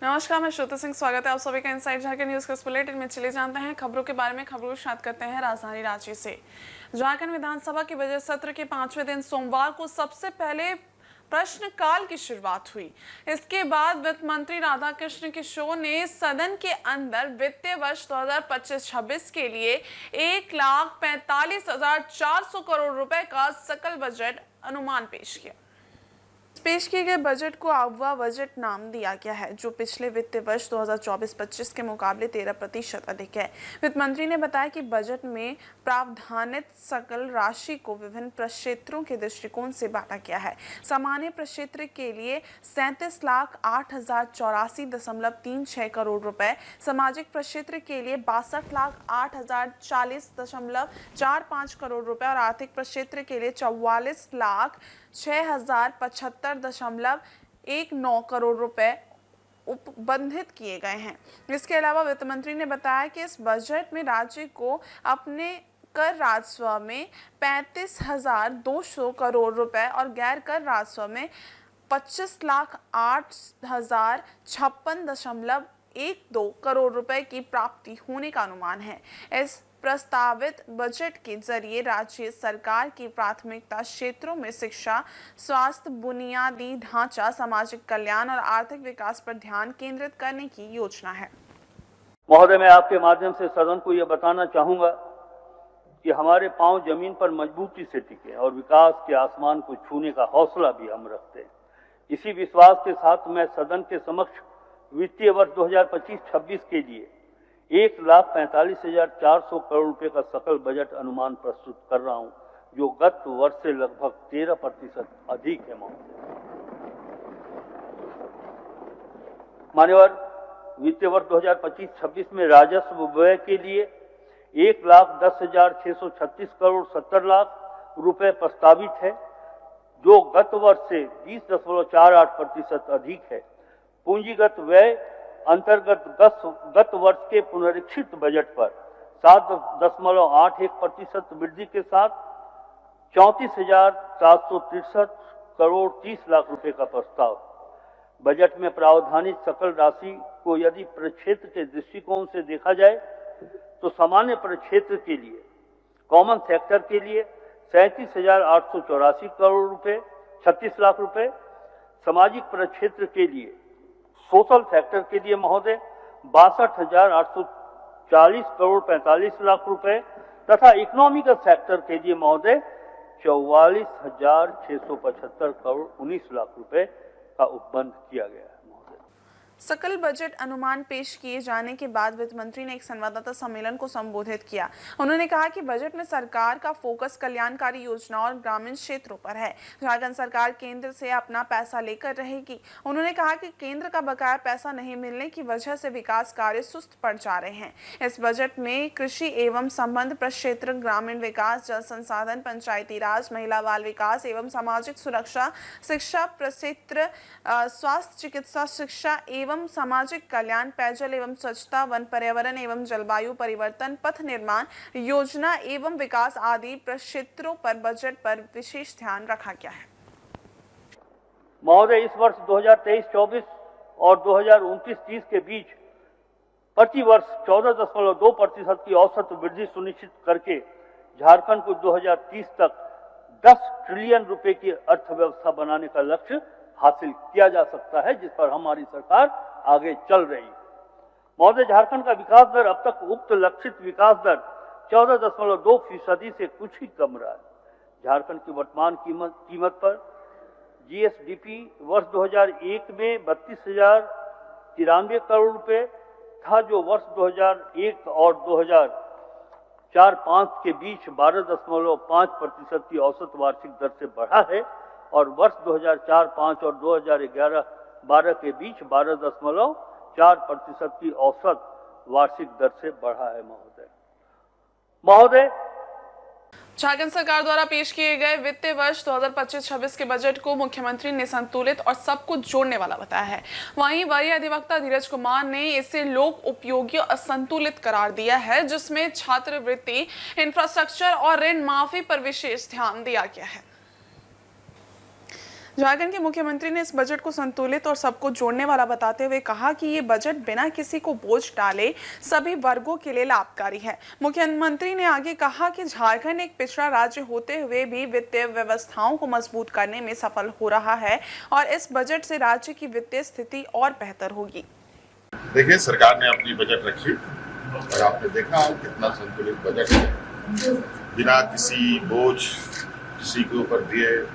नमस्कार, मैं श्रुति सिंह। स्वागत है आप सभी का इनसाइड झारखंड न्यूज के इस बुलेटिन में। चले जानते हैं खबरों के बारे में। खबरों की शुरुआत करते हैं राजधानी रांची से। झारखंड विधानसभा के बजट सत्र के 5वें दिन सोमवार को सबसे पहले प्रश्नकाल की शुरुआत हुई। इसके बाद वित्त मंत्री राधाकृष्ण किशोर ने सदन के अंदर वित्तीय वर्ष 2025-26 के लिए 1,45,400 करोड़ रुपए का सकल बजट अनुमान पेश किया। पेश किए गए बजट को अगवा बजट नाम दिया गया है, जो पिछले वित्तीय वर्ष 2024-25 के मुकाबले 13% अधिक है। वित्त मंत्री ने बताया कि बजट में प्रावधानित सकल राशि को विभिन्न प्रक्षेत्रों के दृष्टिकोण से बांटा गया है। सामान्य प्रक्षेत्र के लिए 37,08,084.36 करोड़ रुपए, सामाजिक प्रक्षेत्र के लिए 62,08,040.45 करोड़ रुपए और आर्थिक प्रक्षेत्र के लिए 44,06,075.19 करोड़ रुपए उपबंधित किए गए हैं। इसके अलावा वित्त मंत्री ने बताया कि इस बजट में राज्य को अपने कर राजस्व में 35,200 करोड़ रुपए और गैर कर राजस्व में 25,08,056.12 करोड़ रुपए की प्राप्ति होने का अनुमान है। इस प्रस्तावित बजट के जरिए राज्य सरकार की प्राथमिकता क्षेत्रों में शिक्षा, स्वास्थ्य, बुनियादी ढांचा, सामाजिक कल्याण और आर्थिक विकास पर ध्यान केंद्रित करने की योजना है। महोदय, मैं आपके माध्यम से सदन को यह बताना चाहूंगा कि हमारे पांव जमीन पर मजबूती से टिके और विकास के आसमान को छूने का हौसला भी हम रखते हैं। इसी विश्वास के साथ मैं सदन के समक्ष वित्तीय वर्ष 2025-26 के लिए 1,45,400 करोड़ रुपए का सकल बजट अनुमान प्रस्तुत कर रहा हूं, जो गत वर्ष से लगभग 13% अधिक है। मान्यवर, वित्तीय वर्ष 2025-26 में राजस्व व्यय के लिए 1,10,636 करोड़ 70 लाख रुपए प्रस्तावित है, जो गत वर्ष से 20.48% अधिक है। पूंजीगत व्यय अंतर्गत गत वर्ष के पुनरीक्षित बजट पर 7.81% वृद्धि के साथ 34,763 करोड़ 30 लाख रुपए का प्रस्ताव। बजट में प्रावधानित सकल राशि को यदि प्रक्षेत्र के दृष्टिकोण से देखा जाए तो सामान्य प्रक्षेत्र के लिए, कॉमन सेक्टर के लिए 37,884 करोड़ रुपए 36 लाख रुपए, सामाजिक प्रक्षेत्र के लिए, सोशल सेक्टर के लिए महोदय 62,840 करोड़ 45 लाख रुपए तथा इकोनॉमिकल सेक्टर के लिए महोदय 44,675 करोड़ 19 लाख रुपए का उपबंध किया गया है। सकल बजट अनुमान पेश किए जाने के बाद वित्त मंत्री ने एक संवाददाता सम्मेलन को संबोधित किया। उन्होंने कहा कि बजट में सरकार का फोकस कल्याणकारी योजनाओं और ग्रामीण क्षेत्रों पर है। झारखंड सरकार केंद्र से अपना पैसा लेकर रहेगी। उन्होंने कहा कि केंद्र का बकाया पैसा नहीं मिलने की वजह से विकास कार्य सुस्त पड़ जा रहे हैं। इस बजट में कृषि एवं संबंध प्रक्षेत्र, ग्रामीण विकास, जल संसाधन, पंचायती राज, महिला बाल विकास एवं सामाजिक सुरक्षा, शिक्षा प्रक्षेत्र, स्वास्थ्य, चिकित्सा शिक्षा एवं सामाजिक कल्याण, पेयजल एवं स्वच्छता, वन पर्यावरण एवं जलवायु परिवर्तन, पथ निर्माण योजना एवं विकास आदि प्रक्षेत्रों पर बजट पर विशेष ध्यान रखा गया है। महोदय, इस वर्ष 2023-24 और 2029-30 के बीच प्रति वर्ष 14.2% की औसत वृद्धि सुनिश्चित करके झारखंड को 2030 तक 10 ट्रिलियन रुपए की अर्थव्यवस्था बनाने का लक्ष्य हासिल किया जा सकता है, जिस पर हमारी सरकार आगे चल रही है। महोदय, झारखंड का विकास दर अब तक उक्त लक्षित विकास दर 14.2% से कुछ ही कम रहा है। झारखंड की वर्तमान कीमत पर जीएसडीपी वर्ष 2001 में 32,093 करोड़ रुपए था, जो वर्ष 2001 और 2004-05 के बीच 12.5% की औसत वार्षिक दर से बढ़ा है और वर्ष 2004-05 और 2011-12 के बीच 12.4% की औसत वार्षिक दर से बढ़ा है। महोदय, झारखंड सरकार द्वारा पेश किए गए वित्तीय वर्ष 2025-26 के बजट को मुख्यमंत्री ने संतुलित और सब कुछ जोड़ने वाला बताया है। वहीं वरीय अधिवक्ता धीरज कुमार ने इसे लोक उपयोगी और असंतुलित करार दिया है, जिसमें छात्रवृत्ति, इंफ्रास्ट्रक्चर और ऋण माफी पर विशेष ध्यान दिया गया है। झारखंड के मुख्यमंत्री ने इस बजट को संतुलित और सबको जोड़ने वाला बताते हुए कहा कि ये बजट बिना किसी को बोझ डाले सभी वर्गों के लिए लाभकारी है। मुख्यमंत्री ने आगे कहा कि झारखंड एक पिछड़ा राज्य होते हुए भी वित्तीय व्यवस्थाओं को मजबूत करने में सफल हो रहा है और इस बजट से राज्य की वित्तीय स्थिति और बेहतर होगी। देखिए, सरकार ने अपनी बजट रखी और आपने देखा कितना संतुलित बजट है, बिना किसी बोझ किसी के ऊपर दिए।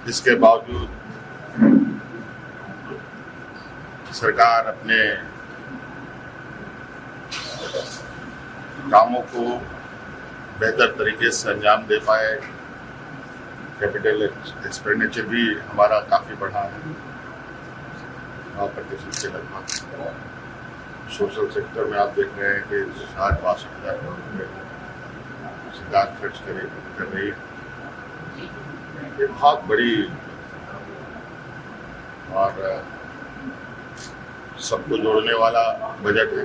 इसके बावजूद सरकार अपने कामों को बेहतर तरीके से अंजाम दे पाए। कैपिटल एक्सपेंडिचर भी हमारा काफी बढ़ा है, 9% के लगभग। सोशल सेक्टर में आप देख रहे हैं कि 60-62 करोड़ रुपये सरकार खर्च कर रही है। ये बहुत बड़ी और सबको जोड़ने वाला बजट है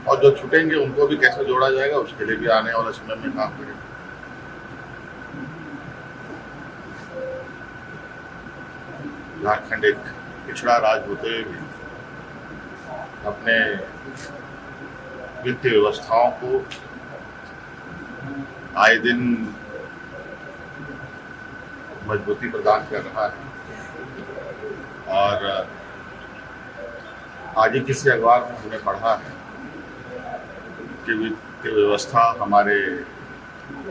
और जो छूटेंगे उनको भी कैसे जोड़ा जाएगा उसके लिए भी आने वाले समय में काम करेंगे। झारखंड एक पिछड़ा राज्य होते हुए भी अपने वित्तीय व्यवस्थाओं को आए दिन मजबूती प्रदान कर रहा है और आज ही किसी अखबार में हमने पढ़ा है कि वित्तीय व्यवस्था हमारे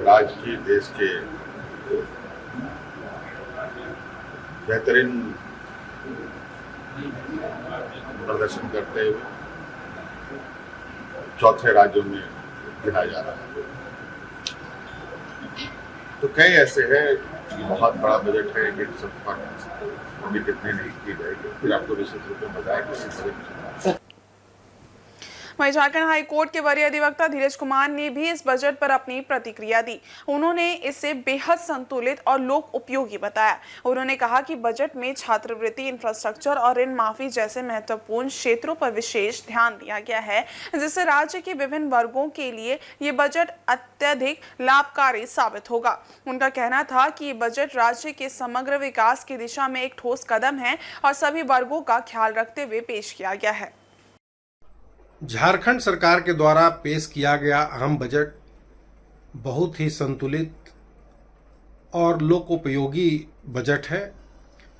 राज्य की, देश के बेहतरीन प्रदर्शन करते हुए चौथे राज्यों में गिना जा रहा है। तो कई ऐसे है, बहुत बड़ा बजट है, एक सब पर अभी कितने नहीं की जाएगी, फिर आपको विशेष रूप में बताया। वहीं झारखंड हाई कोर्ट के वरीय अधिवक्ता धीरज कुमार ने भी इस बजट पर अपनी प्रतिक्रिया दी। उन्होंने इसे बेहद संतुलित और लोक उपयोगी बताया। उन्होंने कहा कि बजट में छात्रवृत्ति, इंफ्रास्ट्रक्चर और ऋण माफी जैसे महत्वपूर्ण क्षेत्रों पर विशेष ध्यान दिया गया है, जिससे राज्य के विभिन्न वर्गों के लिए ये बजट अत्यधिक लाभकारी साबित होगा। उनका कहना था कि ये बजट राज्य के समग्र विकास की दिशा में एक ठोस कदम है और सभी वर्गों का ख्याल रखते हुए पेश किया गया है। झारखंड सरकार के द्वारा पेश किया गया अहम बजट बहुत ही संतुलित और लोकोपयोगी बजट है।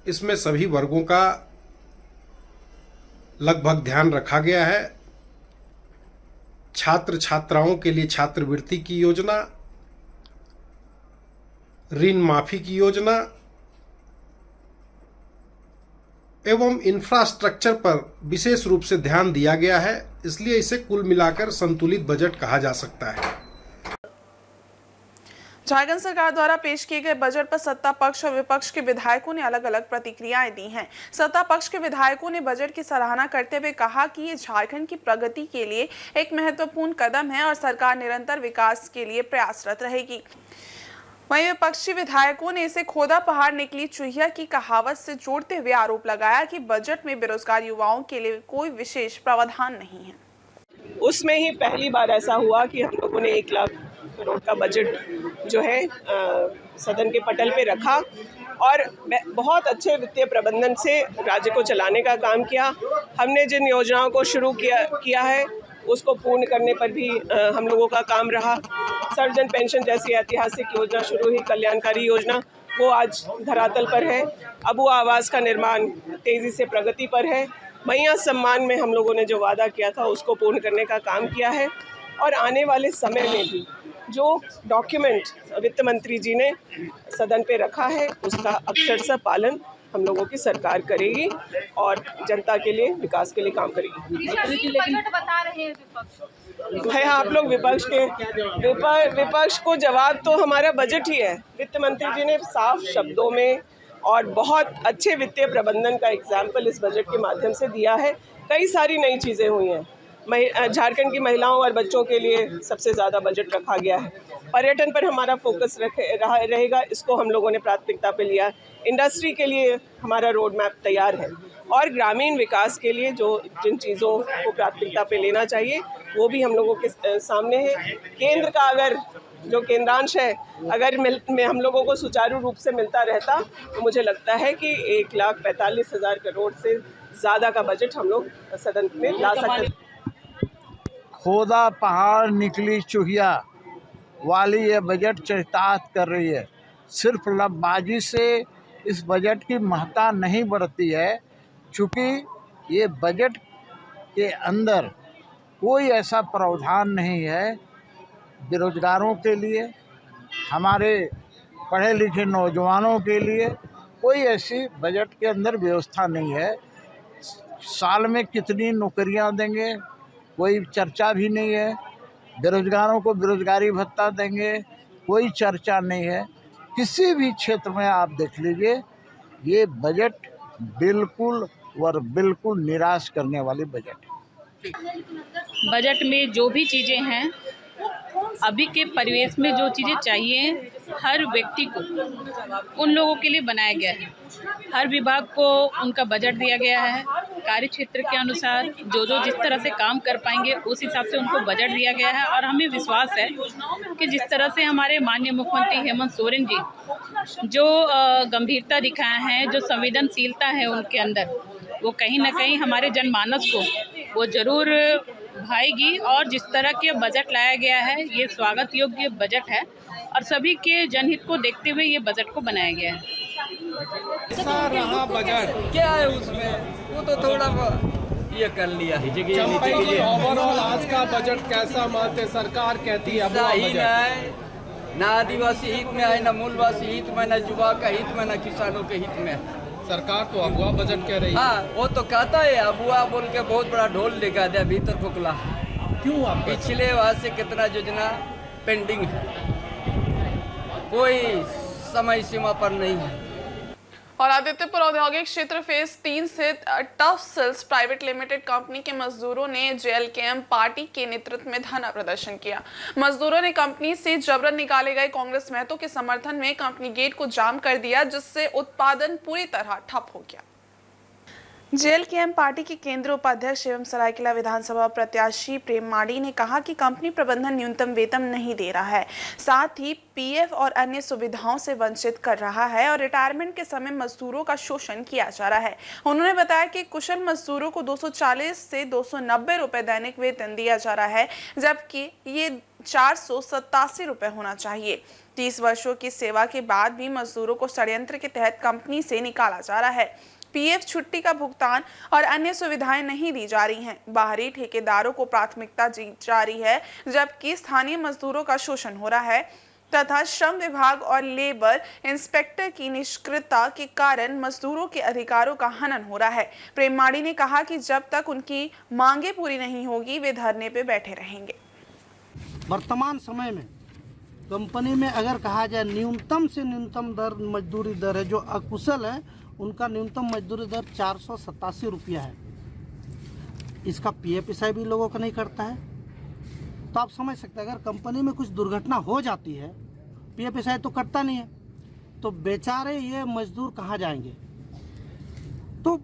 इसमें सभी वर्गों का लगभग ध्यान रखा गया है। छात्र छात्राओं के लिए छात्रवृत्ति की योजना, ऋण माफी की योजना एवं इंफ्रास्ट्रक्चर पर विशेष रूप से ध्यान दिया गया है, इसलिए इसे कुल मिलाकर संतुलित बजट कहा जा सकता है। झारखंड सरकार द्वारा पेश किए गए बजट पर सत्ता पक्ष और विपक्ष के विधायकों ने अलग अलग प्रतिक्रियाएं दी हैं। सत्ता पक्ष के विधायकों ने बजट की सराहना करते हुए कहा कि ये झारखंड की प्रगति के लिए एक महत्वपूर्ण कदम है और सरकार निरंतर विकास के लिए प्रयासरत रहेगी। वहीं विपक्षी विधायकों ने इसे खोदा पहाड़ निकली चूहिया की कहावत से जोड़ते हुए आरोप लगाया कि बजट में बेरोजगार युवाओं के लिए कोई विशेष प्रावधान नहीं है। उसमें ही पहली बार ऐसा हुआ कि हम लोगों ने 1 लाख करोड़ का बजट जो है सदन के पटल पे रखा और बहुत अच्छे वित्तीय प्रबंधन से राज्य को चलाने का काम किया। हमने जिन योजनाओं को शुरू किया है उसको पूर्ण करने पर भी हम लोगों का काम रहा। सर्वजन पेंशन जैसी ऐतिहासिक योजना शुरू हुई, कल्याणकारी योजना, वो आज धरातल पर है। अबुआ आवास का निर्माण तेज़ी से प्रगति पर है। मैया सम्मान में हम लोगों ने जो वादा किया था उसको पूर्ण करने का काम किया है और आने वाले समय में भी जो डॉक्यूमेंट वित्त मंत्री जी ने सदन पे रखा है उसका अक्षरशः पालन हम लोगों की सरकार करेगी और जनता के लिए, विकास के लिए काम करेगी। बजट बता रहे हैं विपक्ष। भाई आप लोग विपक्ष को जवाब तो हमारा बजट ही है। वित्त मंत्री जी ने साफ शब्दों में और बहुत अच्छे वित्तीय प्रबंधन का एग्जाम्पल इस बजट के माध्यम से दिया है। कई सारी नई चीज़ें हुई हैं। झारखंड की महिलाओं और बच्चों के लिए सबसे ज़्यादा बजट रखा गया है। पर्यटन पर हमारा फोकस रहेगा, इसको हम लोगों ने प्राथमिकता पे लिया। इंडस्ट्री के लिए हमारा रोड मैप तैयार है। और ग्रामीण विकास के लिए जो जिन चीज़ों को प्राथमिकता पे लेना चाहिए वो भी हम लोगों के सामने है। केंद्र का अगर जो केंद्रांश है अगर में हम लोगों को सुचारू रूप से मिलता रहता तो मुझे लगता है कि 1,45,000 करोड़ से ज़्यादा का बजट हम लोग सदन में ला सकते। खोदा पहाड़ निकली चूहिया वाली ये बजट चरितार्थ कर रही है। सिर्फ लफबाजी से इस बजट की महत्ता नहीं बढ़ती है, चूँकि ये बजट के अंदर कोई ऐसा प्रावधान नहीं है बेरोजगारों के लिए, हमारे पढ़े लिखे नौजवानों के लिए कोई ऐसी बजट के अंदर व्यवस्था नहीं है। साल में कितनी नौकरियां देंगे कोई चर्चा भी नहीं है, बेरोजगारों को बेरोजगारी भत्ता देंगे कोई चर्चा नहीं है। किसी भी क्षेत्र में आप देख लीजिए, ये बजट बिल्कुल और बिल्कुल निराश करने वाली बजट है। बजट में जो भी चीज़ें हैं, अभी के परिवेश में जो चीज़ें चाहिए हर व्यक्ति को उन लोगों के लिए बनाया गया है। हर विभाग को उनका बजट दिया गया है, कार्य क्षेत्र के अनुसार जो जिस तरह से काम कर पाएंगे उस हिसाब से उनको बजट दिया गया है। और हमें विश्वास है कि जिस तरह से हमारे माननीय मुख्यमंत्री हेमंत सोरेन जी जो गंभीरता दिखाए हैं, जो संवेदनशीलता है उनके अंदर, वो कहीं ना कहीं हमारे जनमानस को वो ज़रूर भाएगी। और जिस तरह के बजट लाया गया है ये स्वागत योग्य बजट है और सभी के जनहित को देखते हुए ये बजट को बनाया गया है। कैसा रहा बजट? क्या है उसमें, वो तो थोड़ा ये कर लिया। ओवरऑल आज का बजट कैसा मानते? सरकार कहती है सही ना आदिवासी हित में है, ना मूलवासी हित में, ना युवा का हित में, ना किसानों के हित में। सरकार तो अगुआ बजट कह रही है। हाँ, वो तो कहता है अगुआ बोल के बहुत बड़ा ढोल लेगा दिया भीतर खोखला। क्यों? आप पिछले वहाँ से कितना योजना पेंडिंग है, कोई समय सीमा पर नहीं है। और आदित्यपुर औद्योगिक क्षेत्र फेज 3 से Tuff Sales private limited company के मजदूरों ने जेएलकेएम पार्टी के नेतृत्व में धरना प्रदर्शन किया। मजदूरों ने कंपनी से जबरन निकाले गए कांग्रेस महतो के समर्थन में कंपनी गेट को जाम कर दिया, जिससे उत्पादन पूरी तरह ठप हो गया। जेएलकेएम पार्टी के केंद्रीय उपाध्यक्ष एवं सरायकेला विधानसभा प्रत्याशी प्रेम माड़ी ने कहा कि कंपनी प्रबंधन न्यूनतम वेतन नहीं दे रहा है, साथ ही पीएफ और अन्य सुविधाओं से वंचित कर रहा है और रिटायरमेंट के समय मजदूरों का शोषण किया जा रहा है। उन्होंने बताया कि कुशल मजदूरों को 240 से 290 रुपए दैनिक वेतन दिया जा रहा है, जबकि ये 487 रुपए होना चाहिए। 30 वर्षों की सेवा के बाद भी मजदूरों को षड्यंत्र के तहत कंपनी से निकाला जा रहा है। पीएफ छुट्टी का भुगतान और अन्य सुविधाएं नहीं दी जा रही हैं। बाहरी ठेकेदारों को प्राथमिकता दी जा रही है, जबकि स्थानीय मजदूरों का शोषण हो रहा है तथा श्रम विभाग और लेबर इंस्पेक्टर की निष्क्रियता के कारण मजदूरों के अधिकारों का हनन हो रहा है। प्रेम माड़ी ने कहा कि जब तक उनकी मांगे पूरी नहीं होगी वे धरने पे बैठे रहेंगे। वर्तमान समय में कंपनी में अगर कहा जाए न्यूनतम से न्यूनतम दर मजदूरी दर है, जो अकुशल है उनका न्यूनतम मजदूरी दर 487 रुपया है। इसका पीएफईआई भी लोगों का नहीं करता है। तो आप समझ सकते हैं अगर कंपनी में कुछ दुर्घटना हो जाती है, पीएफईआई तो करता नहीं है, तो बेचारे ये मजदूर कहाँ जाएंगे। तो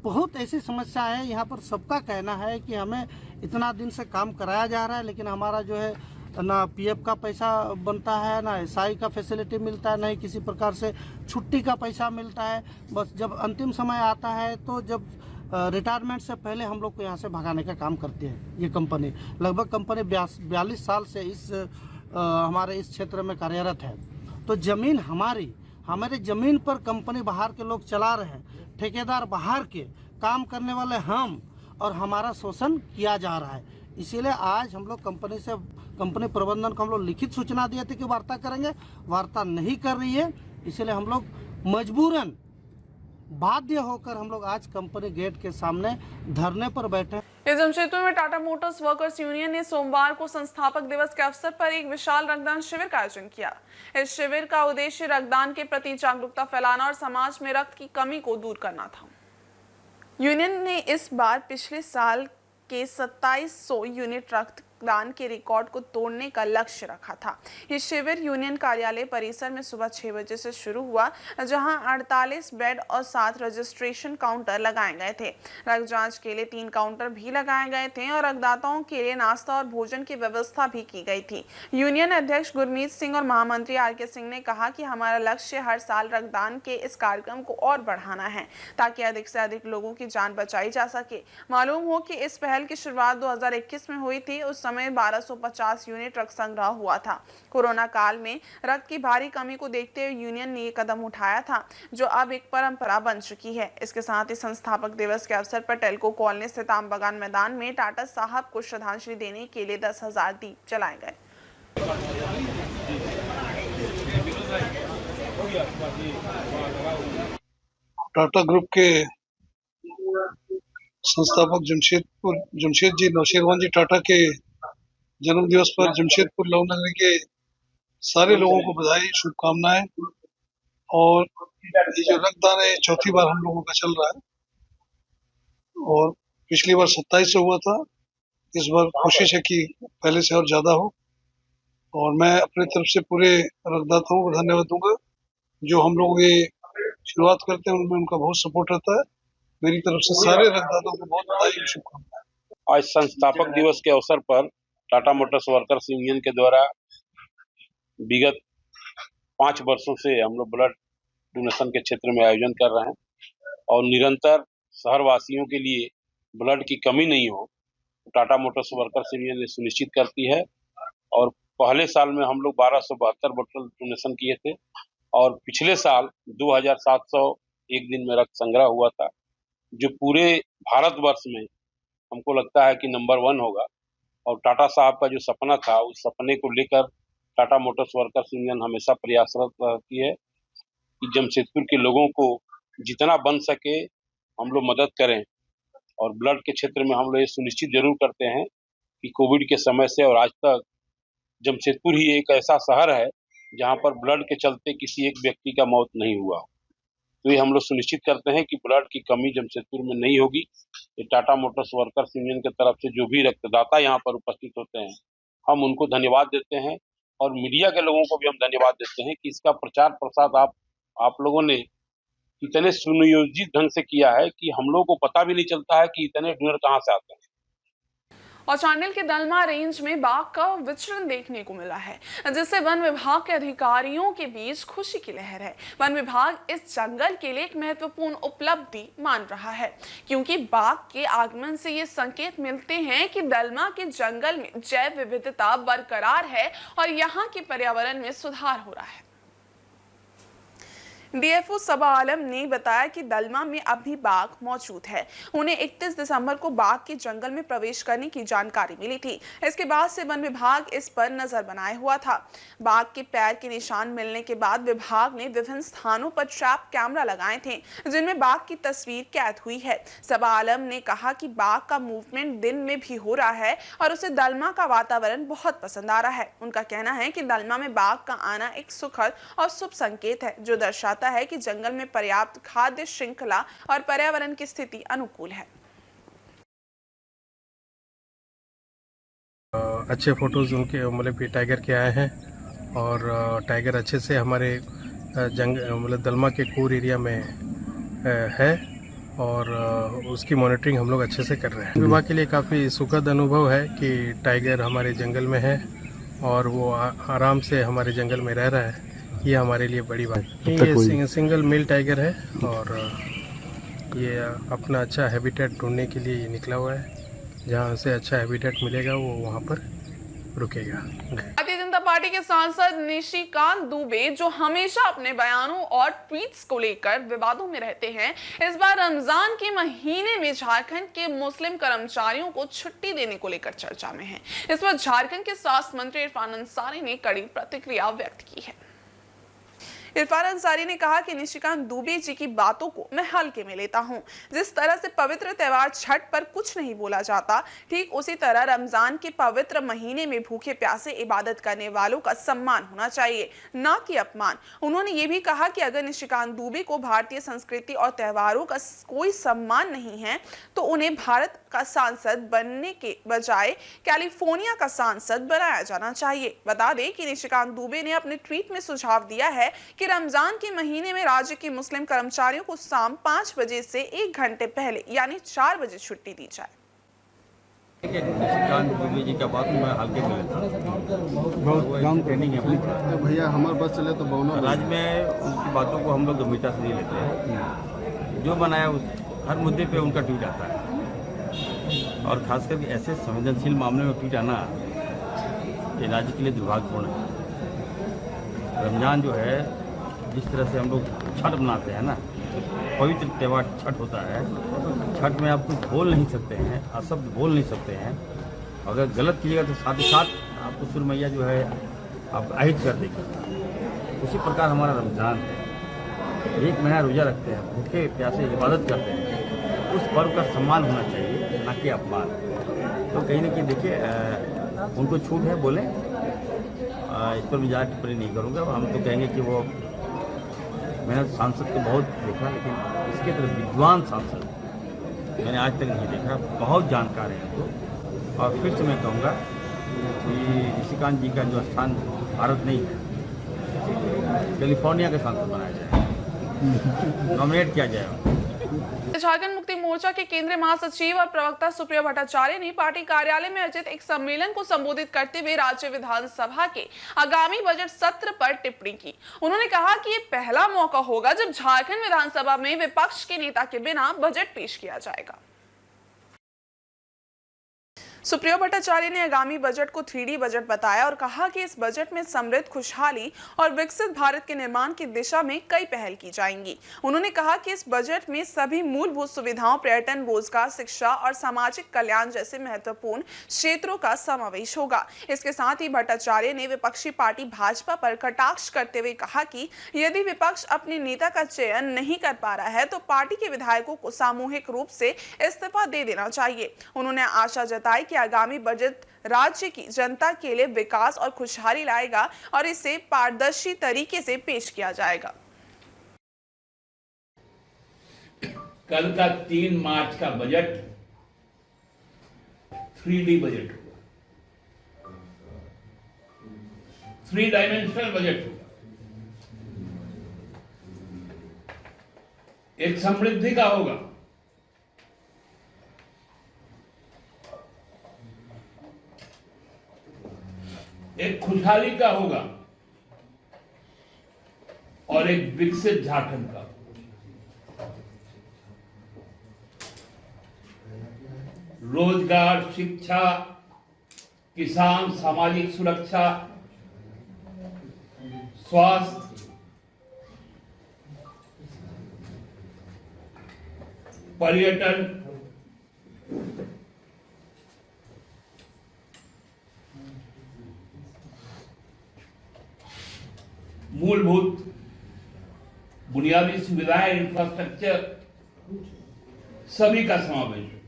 बहुत ऐसी समस्या है यहाँ पर। सबका कहना है कि हमें इतना दिन से काम कराया जा रहा है, लेकिन हमारा जो है ना पीएफ का पैसा बनता है, ना एसआई का फैसिलिटी मिलता है, ना ही किसी प्रकार से छुट्टी का पैसा मिलता है। बस जब अंतिम समय आता है तो जब रिटायरमेंट से पहले हम लोग को यहाँ से भगाने का काम करती है ये कंपनी। लगभग कंपनी 42 साल से हमारे इस क्षेत्र में कार्यरत है। तो ज़मीन हमारे ज़मीन पर कंपनी बाहर के लोग चला रहे हैं, ठेकेदार बाहर के, काम करने वाले हम, और हमारा शोषण किया जा रहा है। इसीलिए आज हम लोग कंपनी प्रबंधन को हम लोग लिखित सूचना दिए थे कि वार्ता करेंगे, वार्ता नहीं कर रही है। इसीलिए हम लोग मजबूरन बाध्य होकर हम लोग आज कंपनी गेट के सामने धरने पर बैठे। इस जमशेदपुर में टाटा मोटर्स वर्कर्स यूनियन ने सोमवार को संस्थापक दिवस के अवसर पर एक विशाल रक्तदान शिविर का आयोजन किया। इस शिविर का उद्देश्य रक्तदान के प्रति जागरूकता फैलाना और समाज में रक्त की कमी को दूर करना था। यूनियन ने इस बार पिछले साल के 2700 यूनिट रक्त रक्तदान के रिकॉर्ड को तोड़ने का लक्ष्य रखा था। ये शिविर यूनियन कार्यालय परिसर में सुबह 6 बजे से शुरू हुआ, जहां 48 बेड और 7 रजिस्ट्रेशन काउंटर लगाए गए थे। रक्त जांच के लिए 3 काउंटर भी लगाए गए थे और रक्तदाताओं के लिए नाश्ता और भोजन की व्यवस्था भी की गई थी। यूनियन अध्यक्ष गुरमीत सिंह और महामंत्री आर.के. सिंह ने कहा कि हमारा लक्ष्य हर साल रक्तदान के इस कार्यक्रम को और बढ़ाना है, ताकि अधिक से अधिक लोगों की जान बचाई जा सके। मालूम हो कि इस पहल की शुरुआत 2021 में हुई थी। उस समय 1250 यूनिट रक्त संग्रह हुआ था। कोरोना काल में रक्त की भारी कमी को देखते हुए यूनियन ने ये कदम उठाया था, जो अब एक परंपरा बन चुकी है। इसके साथ ही संस्थापक दिवस के अवसर पर टेल्को कॉलोनी स्थित आम बागान मैदान में टाटा साहब को श्रद्धांजलि देने के लिए 10,000 दीप जलाए गए। टाटा ग्रुप के संस्थापक जमशेद जी नौशेरवान जी टाटा के जन्म दिवस पर जमशेदपुर लव नगरी के सारे लोगों को बधाई, शुभकामनाएं। और ये जो रक्तदान है 4थी बार हम लोगों का चल रहा है और पिछली बार 27 से हुआ था। इस बार कोशिश है कि पहले से और ज्यादा हो और मैं अपने तरफ से पूरे रक्तदाताओं को धन्यवाद दूंगा जो हम लोग ये शुरुआत करते हैं, उनमें उनका बहुत सपोर्ट रहता है। मेरी तरफ से सारे रक्तदाताओं को बहुत बधाई और शुभकामनाएं। आज संस्थापक दिवस के अवसर पर टाटा मोटर्स वर्कर्स यूनियन के द्वारा विगत 5 वर्षों से हम लोग ब्लड डोनेशन के क्षेत्र में आयोजन कर रहे हैं और निरंतर शहरवासियों के लिए ब्लड की कमी नहीं हो, टाटा मोटर्स वर्कर्स यूनियन ने सुनिश्चित करती है। और पहले साल में हम लोग 1272 बोतल डोनेशन किए थे और पिछले साल 2701 दिन में रक्त संग्रह हुआ था, जो पूरे भारतवर्ष में हमको लगता है कि नंबर 1 होगा। और टाटा साहब का जो सपना था, उस सपने को लेकर टाटा मोटर्स वर्कर्स यूनियन हमेशा प्रयासरत रहती है कि जमशेदपुर के लोगों को जितना बन सके हम लोग मदद करें। और ब्लड के क्षेत्र में हम लोग ये सुनिश्चित जरूर करते हैं कि कोविड के समय से और आज तक जमशेदपुर ही एक ऐसा शहर है जहां पर ब्लड के चलते किसी एक व्यक्ति का मौत नहीं हुआ। तो ये हम लोग सुनिश्चित करते हैं कि ब्लड की कमी जमशेदपुर में नहीं होगी। ये टाटा मोटर्स वर्कर्स यूनियन की तरफ से जो भी रक्तदाता यहाँ पर उपस्थित होते हैं, हम उनको धन्यवाद देते हैं और मीडिया के लोगों को भी हम धन्यवाद देते हैं कि इसका प्रचार प्रसार आप लोगों ने इतने सुनियोजित ढंग से किया है कि हम लोगों को पता भी नहीं चलता है कि इतने डोनर कहाँ से आते हैं। और चांडिल के दलमा रेंज में बाघ का विचरण देखने को मिला है, जिससे वन विभाग के अधिकारियों के बीच खुशी की लहर है। वन विभाग इस जंगल के लिए एक महत्वपूर्ण उपलब्धि मान रहा है, क्योंकि बाघ के आगमन से ये संकेत मिलते हैं कि दलमा के जंगल में जैव विविधता बरकरार है और यहाँ के पर्यावरण में सुधार हो रहा है। डीएफओ सबा आलम ने बताया कि दलमा में अब भी बाघ मौजूद है। उन्हें 31 दिसंबर को बाघ के जंगल में प्रवेश करने की जानकारी मिली थी। इसके बाद से वन विभाग इस पर नजर बनाए हुआ था। बाघ के पैर के निशान मिलने के बाद विभाग ने विभिन्न स्थानों पर ट्रैप कैमरा लगाए थे, जिनमें बाघ की तस्वीर कैद हुई है। सबा आलम ने कहा कि बाघ का मूवमेंट दिन में भी हो रहा है और उसे दलमा का वातावरण बहुत पसंद आ रहा है। उनका कहना है कि दलमा में बाघ का आना एक सुखद और शुभ संकेत है, जो दर्शाता है कि जंगल में पर्याप्त खाद्य श्रृंखला और पर्यावरण की स्थिति अनुकूल है। अच्छे फोटोज उनके मतलब टाइगर के आए हैं और टाइगर अच्छे से हमारे मतलब दलमा के कोर एरिया में है और उसकी मॉनिटरिंग हम लोग अच्छे से कर रहे हैं। विभाग के लिए काफ़ी सुखद अनुभव है कि टाइगर हमारे जंगल में है और वो आराम से हमारे जंगल में रह रहा है। ये हमारे लिए बड़ी बात है। ये सिंगल मेल टाइगर है और ये अपना अच्छा हैबिटेट ढूंढने के लिए निकला हुआ है। जहाँ से अच्छा हैबिटेट मिलेगा वो वहाँ पर रुकेगा। भारतीय जनता पार्टी के सांसद निशिकांत दुबे, जो हमेशा अपने बयानों और ट्वीट्स को लेकर विवादों में रहते हैं, इस बार रमजान के महीने में झारखंड के मुस्लिम कर्मचारियों को छुट्टी देने को लेकर चर्चा में हैं। इस पर झारखंड के स्वास्थ्य मंत्री इरफान अंसारी ने कड़ी प्रतिक्रिया व्यक्त की है। इरफान अंसारी ने कहा कि निशिकांत दुबे जी की बातों को मैं हल्के में लेता हूं। जिस तरह से पवित्र त्योहार छठ पर कुछ नहीं बोला जाता, ठीक उसी तरह रमजान के पवित्र महीने में भूखे प्यासे इबादत करने वालों का सम्मान होना चाहिए, न कि अपमान। उन्होंने ये भी कहा कि अगर निशिकांत दुबे को भारतीय संस्कृति और त्योहारों का कोई सम्मान नहीं है तो उन्हें भारत का सांसद बनने के बजाय कैलिफोर्निया का सांसद बनाया जाना चाहिए। बता दें कि निशिकांत दुबे ने अपने ट्वीट में सुझाव दिया है कि रमजान के महीने में राज्य के मुस्लिम कर्मचारियों को शाम 5 बजे से 1 घंटे पहले यानी 4 बजे छुट्टी दी जाए। निशिकांत दुबे जी का बात मैं हल्के में लेता हूँ। बहुत ट्रेनिंग है अपनी। तो भैया हमारे बस चले तो बहुना राज्य में उनकी बातों को हम लोग गंभीरता से नहीं लेते हैं। जो बनाया उस हर मुद्दे पे उनका ट्वीट आता है, और खासकर के ऐसे संवेदनशील मामले में ट्वीट आना ये राज्य के लिए दुर्भाग्यपूर्ण है। रमजान जो है, जिस तरह से हम लोग छठ मनाते हैं ना, पवित्र त्यौहार छठ होता है, छठ में आप कुछ बोल नहीं सकते हैं, अशब्द बोल नहीं सकते हैं। अगर गलत कीजिएगा तो साथ ही साथ आपको सूर्य मैया जो है आप आहित कर देगी। उसी प्रकार हमारा रमजान है, 1 महीना रोज़ा रखते हैं, भूखे प्यासे इबादत करते हैं। उस पर्व का सम्मान होना चाहिए, ना कि अपमान। तो कहीं ना कहीं देखिए, उनको छूट है, बोलें, इस पर मैं ज़्यादा टिप्पणी नहीं करूँगा। हम तो कहेंगे कि वो, मैंने सांसद को बहुत देखा, लेकिन इसके तरफ विद्वान सांसद मैंने आज तक नहीं देखा। बहुत जानकार है उनको। और फिर से मैं कहूँगा कि निशिकांत जी का जो स्थान भारत नहीं है, कैलिफोर्निया के सांसद बनाया जाए, नॉमिनेट किया जाए। झारखंड मुक्ति मोर्चा के केंद्रीय महासचिव और प्रवक्ता सुप्रिया भट्टाचार्य ने पार्टी कार्यालय में आयोजित एक सम्मेलन को संबोधित करते हुए राज्य विधानसभा के आगामी बजट सत्र पर टिप्पणी की। उन्होंने कहा कि ये पहला मौका होगा जब झारखंड विधानसभा में विपक्ष के नेता के बिना बजट पेश किया जाएगा। सुप्रिया भट्टाचार्य ने आगामी बजट को 3D बजट बताया और कहा कि इस बजट में समृद्ध, खुशहाली और विकसित भारत के निर्माण की दिशा में कई पहल की जाएंगी। उन्होंने कहा कि इस बजट में सभी मूलभूत सुविधाओं, पर्यटन, रोजगार, शिक्षा और सामाजिक कल्याण जैसे महत्वपूर्ण क्षेत्रों का समावेश होगा। इसके साथ ही भट्टाचार्य ने विपक्षी पार्टी भाजपा पर कटाक्ष करते हुए कहा कि यदि विपक्ष अपने नेता का चयन नहीं कर पा रहा है तो पार्टी के विधायकों को सामूहिक रूप से इस्तीफा दे देना चाहिए। उन्होंने आशा जताई कि आगामी बजट राज्य की जनता के लिए विकास और खुशहाली लाएगा और इसे पारदर्शी तरीके से पेश किया जाएगा। कल का 3 मार्च का बजट 3D बजट होगा, 3 डायमेंशनल बजट होगा। एक समृद्धि का होगा, एक खुशहाली का होगा और एक विकसित झारखंड का। रोजगार, शिक्षा, किसान, सामाजिक सुरक्षा, स्वास्थ्य, पर्यटन, मूलभूत बुनियादी सुविधाएं, इंफ्रास्ट्रक्चर, सभी का समावेश है।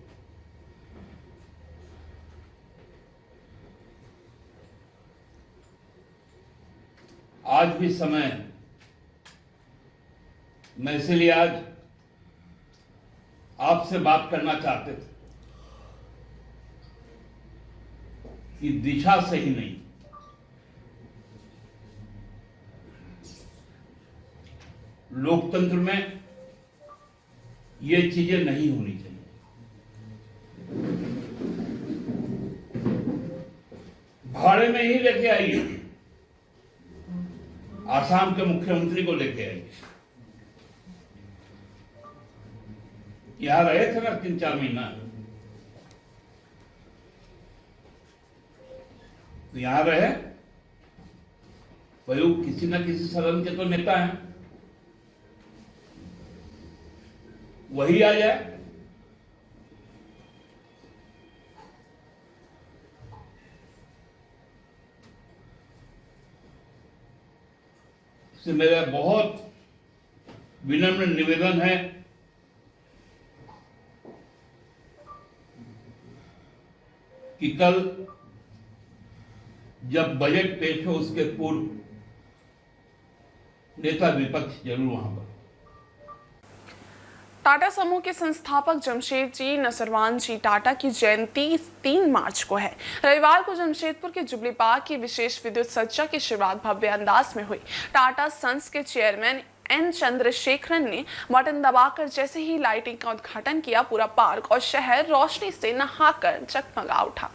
आज भी समय, मैं इसलिए आज आपसे बात करना चाहते थे कि दिशा सही नहीं, लोकतंत्र में ये चीजें नहीं होनी चाहिए। भाड़े में ही लेके आइए, आसाम के मुख्यमंत्री को लेके आइए। यहां रहे थे ना 3-4 महीना, तो यहां रहे, वही किसी न किसी सदन के तो नेता हैं, वही आ जाए। से मेरा बहुत विनम्र निवेदन है कि कल जब बजट पेश हो उसके पूर्व नेता विपक्ष जरूर वहां पर। टाटा समूह के संस्थापक जमशेदजी नसरवान जी टाटा की जयंती 3 मार्च को है। रविवार को जमशेदपुर के जुबली पार्क की विशेष विद्युत सज्जा की शुरुआत भव्य अंदाज में हुई। टाटा सन्स के चेयरमैन एन चंद्रशेखरन ने बटन दबाकर जैसे ही लाइटिंग का उद्घाटन किया, पूरा पार्क और शहर रोशनी से नहाकर जगमगा उठा।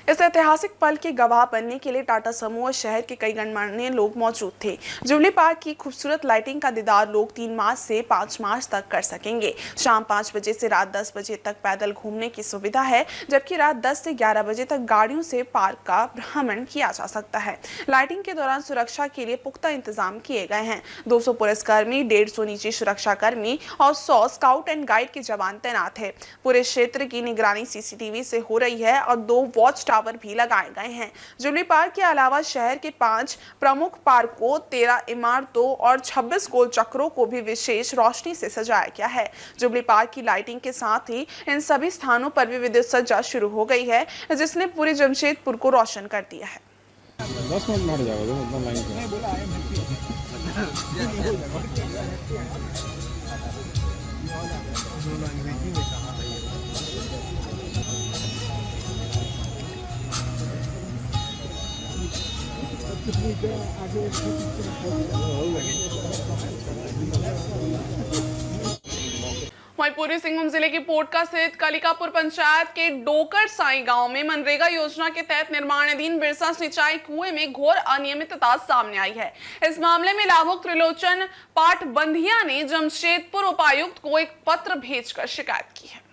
इस ऐतिहासिक पल के गवाह बनने के लिए टाटा समूह और शहर के कई गणमान्य लोग मौजूद थे। जुबली पार्क की खूबसूरत लाइटिंग का दीदार लोग 3 मार्च से 5 मार्च तक कर सकेंगे। शाम 5 बजे से रात 10 बजे तक पैदल घूमने की सुविधा है, जबकि रात 10 से 11 बजे तक गाड़ियों से पार्क का भ्रमण किया जा सकता है। लाइटिंग के दौरान सुरक्षा के लिए पुख्ता इंतजाम किए गए हैं। 200 पुलिसकर्मी, 150 निजी सुरक्षाकर्मी और 100 स्काउट एंड गाइड के जवान तैनात है। पूरे क्षेत्र की निगरानी CCTV से हो रही है और 2 वॉच टावर भी लगाए गए हैं। जुबली पार्क के अलावा शहर के 5 प्रमुख पार्कों, 13 इमारतों और 26 गोल चक्रों को भी विशेष रोशनी से सजाया गया है। जुबली पार्क की लाइटिंग के साथ ही इन सभी स्थानों पर भी विद्युत सज्जा शुरू हो गई है, जिसने पूरे जमशेदपुर को रोशन कर दिया है। 10 मिनट में हट जाओगे लाइन वहीं पूर्वी सिंहभूम जिले की पोटका स्थित कलिकापुर पंचायत के डोकर साई गांव में मनरेगा योजना के तहत निर्माणाधीन बिरसा सिंचाई कुएं में घोर अनियमितता सामने आई है। इस मामले में लाभुक त्रिलोचन पाटबंधिया ने जमशेदपुर उपायुक्त को एक पत्र भेजकर शिकायत की है।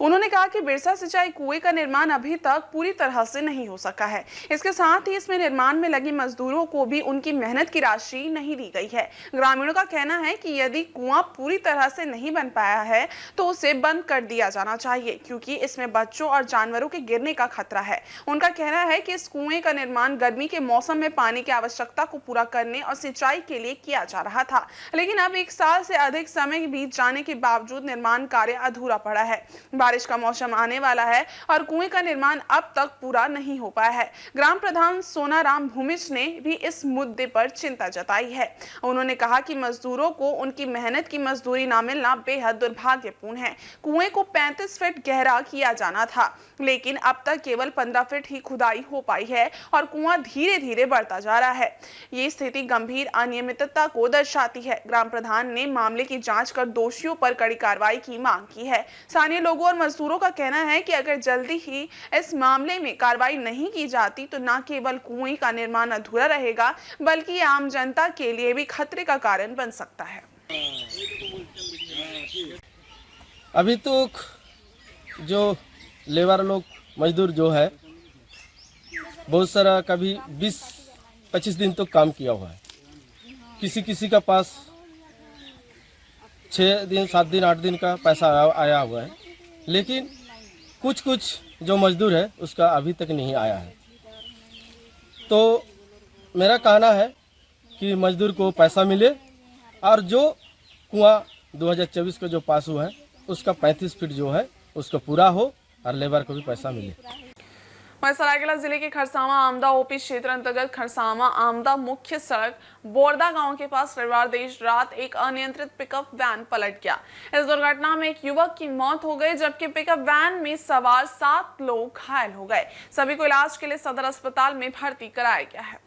उन्होंने कहा कि बिरसा सिंचाई कुएं का निर्माण अभी तक पूरी तरह से नहीं हो सका है। इसके साथ ही इसमें निर्माण में लगी मजदूरों को भी उनकी मेहनत की राशि नहीं दी गई है। ग्रामीणों का कहना है कि यदि कुआं पूरी तरह से नहीं बन पाया है तो उसे बंद कर दिया जाना चाहिए, क्योंकि इसमें बच्चों और जानवरों के गिरने का खतरा है। उनका कहना है कि इस कुएं का निर्माण गर्मी के मौसम में पानी की आवश्यकता को पूरा करने और सिंचाई के लिए किया जा रहा था, लेकिन अब 1 साल से अधिक समय बीत जाने के बावजूद निर्माण कार्य अधूरा पड़ा है। बारिश का मौसम आने वाला है और कुएं का निर्माण अब तक पूरा नहीं हो पाया है। ग्राम प्रधान सोनाराम भूमिज ने भी इस मुद्दे पर चिंता जताई है। उन्होंने कहा कि मजदूरों को उनकी मेहनत की मजदूरी न मिलना बेहद दुर्भाग्यपूर्ण है। कुएं को 35 फीट गहरा किया जाना था, लेकिन अब तक केवल 15 फीट ही खुदाई हो पाई है और कुआं धीरे धीरे बढ़ता जा रहा है। ये स्थिति गंभीर अनियमितता को दर्शाती है। ग्राम प्रधान ने मामले की जांच कर दोषियों पर कड़ी कार्रवाई की मांग की है। स्थानीय लोगों और मजदूरों का कहना है कि अगर जल्दी ही इस मामले में कार्रवाई नहीं की जाती तो न केवल कुएं का निर्माण अधूरा रहेगा, बल्कि आम जनता के लिए भी खतरे का कारण बन सकता है। अभी तो जो लेबर लोग, मजदूर जो है, बहुत सारा कभी 20-25 दिन तो काम किया हुआ है। किसी का पास 6 दिन, 7 दिन, 8 दिन का पैसा आया हुआ है, लेकिन कुछ जो मजदूर है उसका अभी तक नहीं आया है। तो मेरा कहना है कि मजदूर को पैसा मिले और जो कुआं 2024 का जो पास हुआ है उसका 35 फीट जो है उसका पूरा हो और लेबर को भी पैसा मिले। सरायकेला जिले के खरसावा आमदा ओपी क्षेत्र अंतर्गत खरसावा आमदा मुख्य सड़क बोरदा गांव के पास रविवार देर रात एक अनियंत्रित पिकअप वैन पलट गया। इस दुर्घटना में एक युवक की मौत हो गई, जबकि पिकअप वैन में सवार 7 लोग घायल हो गए। सभी को इलाज के लिए सदर अस्पताल में भर्ती कराया गया है।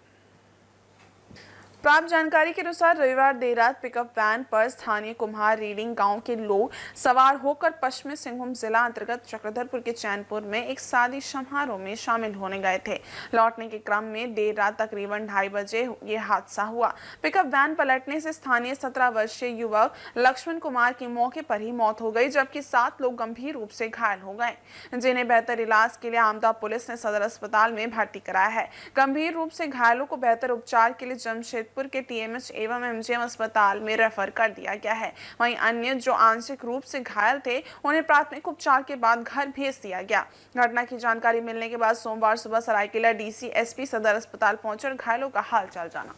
प्राप्त जानकारी के अनुसार रविवार देर रात पिकअप वैन पर स्थानीय कुम्हार रीडिंग गांव के लोग सवार होकर पश्चिमी सिंहभूम जिला अंतर्गत चक्रधरपुर के चैनपुर में एक शादी समारोह में शामिल होने गए थे। लौटने के क्रम में देर रात तकरीबन 2:30 बजे ये हादसा हुआ। पिकअप वैन पलटने से स्थानीय 17 वर्षीय युवक लक्ष्मण कुमार की मौके पर ही मौत हो गई, जबकि 7 लोग गंभीर रूप से घायल हो गए, जिन्हें बेहतर इलाज के लिए आमदा पुलिस ने सदर अस्पताल में भर्ती कराया है। गंभीर रूप से घायलों को बेहतर उपचार के लिए जमशेदपुर जमशेदपुर के TMH एवं MGM अस्पताल में रेफर कर दिया गया है। वहीं अन्य जो आंशिक रूप से घायल थे उन्हें प्राथमिक उपचार के बाद घर भेज दिया गया। घटना की जानकारी मिलने के बाद सोमवार सुबह सरायकेला DC SP सदर अस्पताल पहुंचकर घायलों का हालचाल जाना।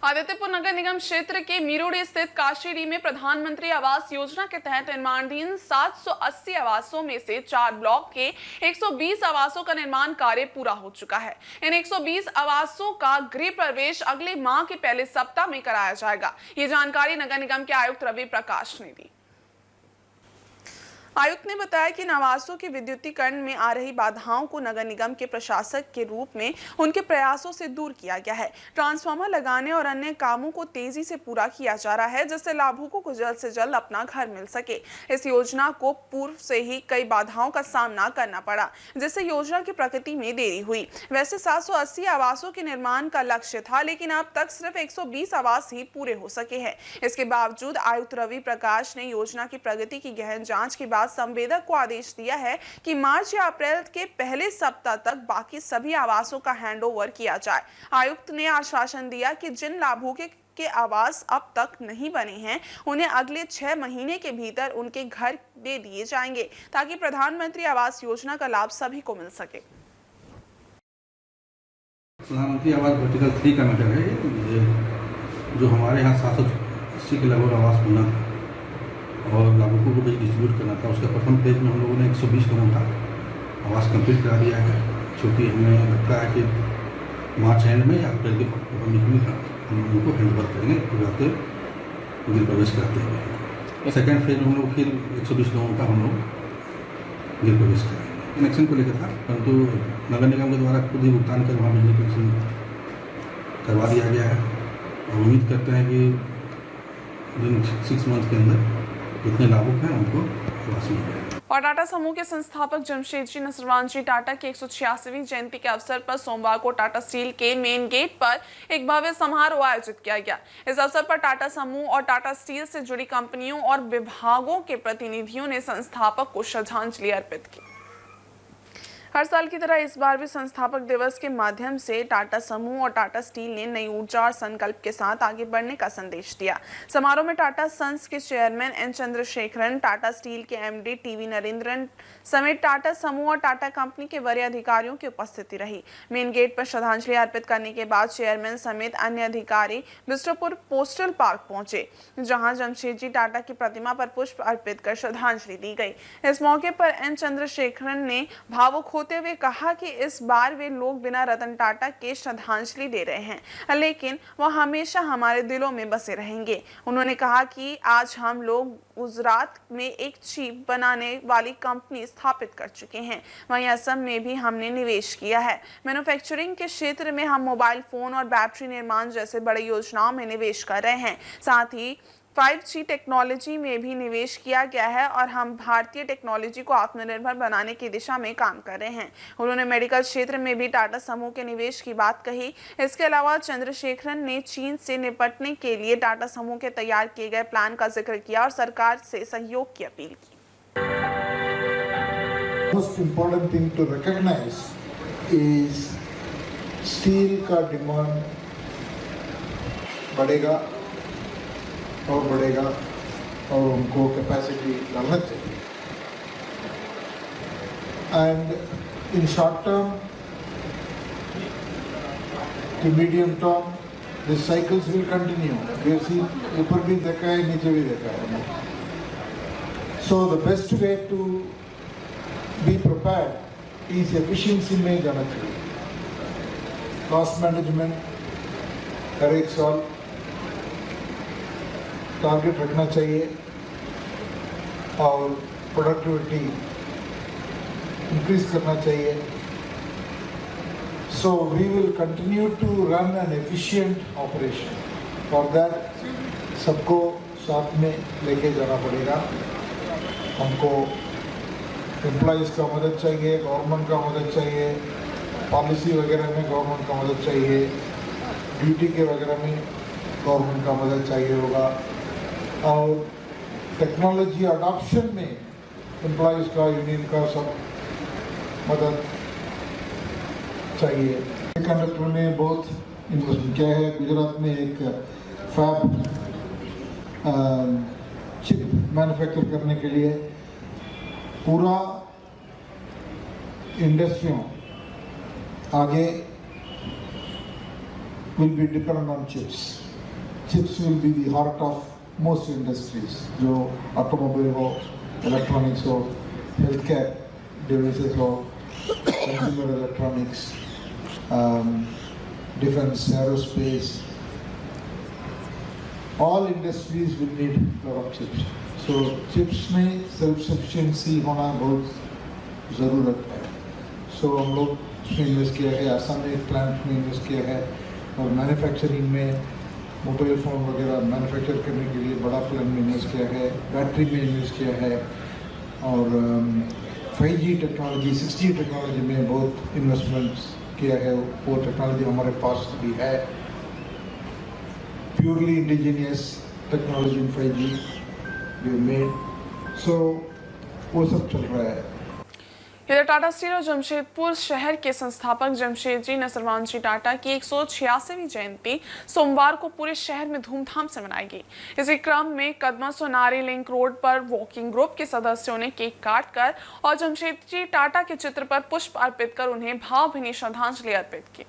आदित्यपुर नगर निगम क्षेत्र के मीरोड़ी स्थित काशीडी में प्रधानमंत्री आवास योजना के तहत निर्माणाधीन 780 आवासों में से 4 ब्लॉक के 120 आवासों का निर्माण कार्य पूरा हो चुका है। इन 120 आवासों का गृह प्रवेश अगले माह के पहले सप्ताह में कराया जाएगा। ये जानकारी नगर निगम के आयुक्त रवि प्रकाश ने दी। आयुक्त ने बताया कि इन आवासों के विद्युतीकरण में आ रही बाधाओं को नगर निगम के प्रशासक के रूप में उनके प्रयासों से दूर किया गया है। ट्रांसफार्मर लगाने और अन्य कामों को तेजी से पूरा किया जा रहा है, जिससे लाभुकों को जल्द से जल्द अपना घर मिल सके। इस योजना को पूर्व से ही कई बाधाओं का सामना करना पड़ा, जिससे योजना की प्रगति में देरी हुई। वैसे 780 आवासों के निर्माण का लक्ष्य था, लेकिन अब तक सिर्फ 120 आवास ही पूरे हो सके हैं। इसके बावजूद आयुक्त रवि प्रकाश ने योजना की प्रगति की गहन जाँच के बाद संवेदक को आदेश दिया है कि मार्च या अप्रैल के पहले सप्ताह तक बाकी सभी आवासों का हैंडओवर किया जाए। आयुक्त ने आश्वासन दिया कि जिन लाभुकों के आवास अब तक नहीं बने हैं उन्हें अगले 6 महीने के भीतर उनके घर दे दिए जाएंगे, ताकि प्रधानमंत्री आवास योजना का लाभ सभी को मिल सके। प्रधानमंत्री आवास वर्टिकल 3 का मैटर है, जो हमारे यहाँ 780 के लगभग आवास बना था और लाभुकों को भी डिस्ट्रीब्यूट करना था। उसका प्रथम फेज में हम लोगों ने 120 लोगों का आवास कंप्लीट करा दिया है, क्योंकि हमें लगता है कि मार्च एंड में या अप्रैल के बीच में हम उनको हैंडओवर करेंगे पूराते गृह प्रवेश कराते हुए। सेकेंड फेज में हम लोग फिर 120 लोगों का हम लोग गृह प्रवेश करेंगे। कनेक्शन को लेकर था, परंतु नगर निगम के द्वारा खुद ही भुगतान कर वहाँ बिजली कनेक्शन करवा दिया गया है और उम्मीद करते हैं कि इन 6 मंथ के अंदर जितने लाभुक हैं उनको आवास मिल जाए। और टाटा समूह के संस्थापक जमशेदजी नसरवानजी टाटा की 186वीं जयंती के अवसर पर सोमवार को टाटा स्टील के मेन गेट पर एक भव्य समारोह आयोजित किया गया। इस अवसर पर टाटा समूह और टाटा स्टील से जुड़ी कंपनियों और विभागों के प्रतिनिधियों ने संस्थापक को श्रद्धांजलि अर्पित की। हर साल की तरह इस बार भी संस्थापक दिवस के माध्यम से टाटा समूह और टाटा स्टील ने नई ऊर्जा और संकल्प के साथ आगे बढ़ने का संदेश दिया। समारोह में टाटा सन्स के chairman N Chandrasekaran, Tata Steel के MD TV नरेंद्रन समेत टाटा समूह और टाटा कंपनी के वरीय अधिकारियों की उपस्थिति रही। मेन गेट पर श्रद्धांजलि अर्पित करने के बाद चेयरमैन समेत अन्य अधिकारी बिस्ट्रोपुर पोस्टल पार्क पहुंचे, जहां जमशेदजी टाटा की प्रतिमा पर पुष्प अर्पित कर श्रद्धांजलि दी गई। इस मौके पर एन चंद्रशेखरन ने भावुक होते हुए कहा कि इस बार वे लोग बिना रतन टाटा के श्रद्धांजलि दे रहे हैं, लेकिन वह हमेशा हमारे दिलों में बसे रहेंगे। उन्होंने कहा कि आज हम लोग गुजरात में एक चिप बनाने वाली कंपनी स्थापित कर चुके हैं। वहीं असम में भी हमने निवेश किया है। मैन्युफैक्चरिंग के क्षेत्र में हम मोबाइल फोन और बैटरी निर्माण जैसे बड़ी योजनाओं में निवेश कर रहे हैं। साथ ही 5G टेक्नोलॉजी में भी निवेश किया गया है और हम भारतीय टेक्नोलॉजी को आत्मनिर्भर बनाने की दिशा में काम कर रहे हैं। उन्होंने मेडिकल क्षेत्र में भी टाटा समूह के निवेश की बात कही। इसके अलावा चंद्रशेखरन ने चीन से निपटने के लिए टाटा समूह के तैयार किए गए प्लान का जिक्र किया और सरकार से सहयोग की अपील की। Most important thing to recognize is steel का डिमांड बढ़ेगा और बढ़ेगा और उनको कैपेसिटी डालना चाहिए। And in short term to medium term this cycles will continue. We have seen ऊपर भी देखा है, नीचे भी देखा है। So the best way to be prepared is efficiency में जाना चाहिए। कॉस्ट मैनेजमेंट हर एक साल टारगेट रखना चाहिए और प्रोडक्टिविटी इंक्रीज करना चाहिए। So we will continue to run an efficient operation. For that सबको साथ में लेके जाना पड़ेगा। हमको एम्प्लॉइज़ का मदद चाहिए, गवर्नमेंट का मदद चाहिए, पॉलिसी वगैरह में गवर्नमेंट का मदद चाहिए, ड्यूटी के वगैरह में गवर्नमेंट का मदद चाहिए होगा और टेक्नोलॉजी अडॉप्शन में एम्प्लॉइज़ का, यूनियन का सब मदद चाहिए। कंडक्टर में बोथ इन्वेस्टमेंट किया है। गुजरात में एक फैब चिप मैन्युफैक्चर करने के लिए पूरा इंडस्ट्रियों आगे will be dependent on chips. Chips will be the heart of most industries, जो ऑटोमोबाइल हो, इलेक्ट्रॉनिक्स हो, हेल्थ केयर डिवाइसेस हो, consumer electronics, defence, aerospace, all industries will need a lot of chips. So chips में self sufficiency होना बहुत ज़रूरत है। So हम लोग उसमें इन्वेस्ट किया है, आसाम में एक प्लांट में इन्वेस्ट किया है और मैन्युफैक्चरिंग में मोबाइल फ़ोन वगैरह मैन्युफैक्चर करने के लिए बड़ा प्लान में इन्वेस्ट किया है, बैटरी में इन्वेस्ट किया है और 5G टेक्नोलॉजी 6G टेक्नोलॉजी में बहुत इन्वेस्टमेंट्स किया है। वो टेक्नोलॉजी हमारे पास भी है, purely indigenous technology in 5G we made, so वो सब चल रहा है। इधर टाटा स्टील और जमशेदपुर शहर के संस्थापक जमशेदजी नसरवानजी टाटा की 186वीं जयंती सोमवार को पूरे शहर में धूमधाम से मनाई गई। इसी क्रम में कदमा सोनारी लिंक रोड पर वॉकिंग ग्रुप के सदस्यों ने केक काटकर और जमशेदजी टाटा के चित्र पर पुष्प अर्पित कर उन्हें भावभीनी श्रद्धांजलि अर्पित की।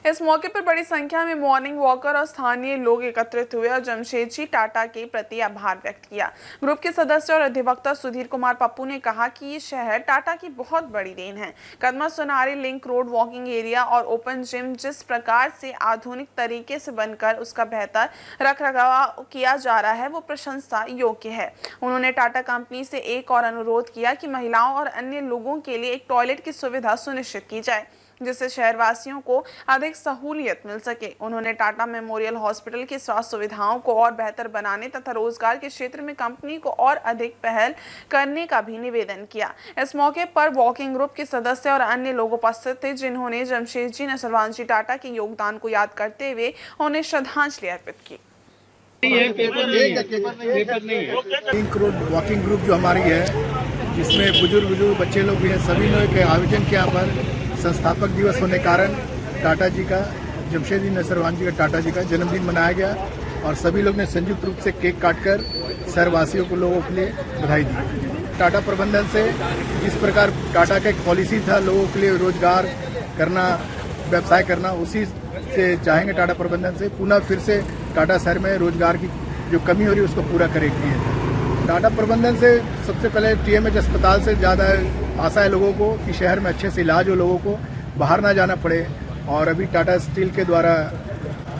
इस मौके पर बड़ी संख्या में मॉर्निंग वॉकर और स्थानीय लोग एकत्रित हुए और जमशेदजी टाटा के प्रति आभार व्यक्त किया। ग्रुप के सदस्य और अधिवक्ता सुधीर कुमार पप्पू ने कहा कि ये शहर टाटा की बहुत बड़ी देन है। Kadma Sonari link road walking area और ओपन जिम जिस प्रकार से आधुनिक तरीके से बनकर उसका बेहतर रखरखाव किया जा रहा है वो प्रशंसा योग्य है। उन्होंने टाटा कंपनी से एक और अनुरोध किया कि महिलाओं और अन्य लोगों के लिए एक टॉयलेट की सुविधा सुनिश्चित की जाए जिससे शहरवासियों को अधिक सहूलियत मिल सके। उन्होंने टाटा मेमोरियल हॉस्पिटल की स्वास्थ्य सुविधाओं को और बेहतर बनाने तथा रोजगार के क्षेत्र में कंपनी को और अधिक पहल करने का भी निवेदन किया। इस मौके पर वॉकिंग ग्रुप के सदस्य और अन्य लोग उपस्थित थे जिन्होंने जमशेदजी नसरवानजी टाटा के योगदान को याद करते हुए उन्हें श्रद्धांजलि अर्पित की। लिंक रोड वॉकिंग ग्रुप जो हमारी है जिसमें बुजुर्ग बच्चे लोग भी हैं, सभी लोगों के आयोजन के यहाँ पर संस्थापक दिवस होने कारण टाटा जी का जमशेदजी नसरवानजी का टाटा जी का जन्मदिन मनाया गया और सभी लोग ने संयुक्त रूप से केक काटकर शहरवासियों को लोगों के लिए बधाई दी। टाटा प्रबंधन से जिस प्रकार टाटा का एक पॉलिसी था लोगों के लिए रोजगार करना, व्यवसाय करना, उसी से चाहेंगे टाटा प्रबंधन से पुनः फिर से टाटा शहर में रोजगार की जो कमी हो रही है उसको पूरा करेगी। टाटा प्रबंधन से सबसे पहले TMH अस्पताल से ज़्यादा आशा है लोगों को कि शहर में अच्छे से इलाज हो, लोगों को बाहर ना जाना पड़े। और अभी टाटा स्टील के द्वारा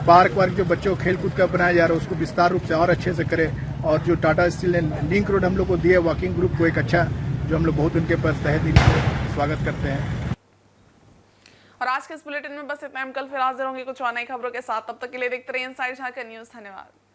पार्क वार्क जो बच्चों को खेल कूद का बनाया जा रहा है उसको विस्तार रूप से और अच्छे से करें। और जो टाटा स्टील ने लिंक रोड हम लोग को दिए वॉकिंग ग्रुप को एक अच्छा जो हम लोग बहुत उनके पास तहे दिल से स्वागत करते हैं। और आज के इस बुलेटिन में बस इतना। हम कल फिर हाजिर होंगे कुछ और नई खबरों के साथ। तब तक के लिए देखते रहिए इनसाइड झारखंड न्यूज़। धन्यवाद।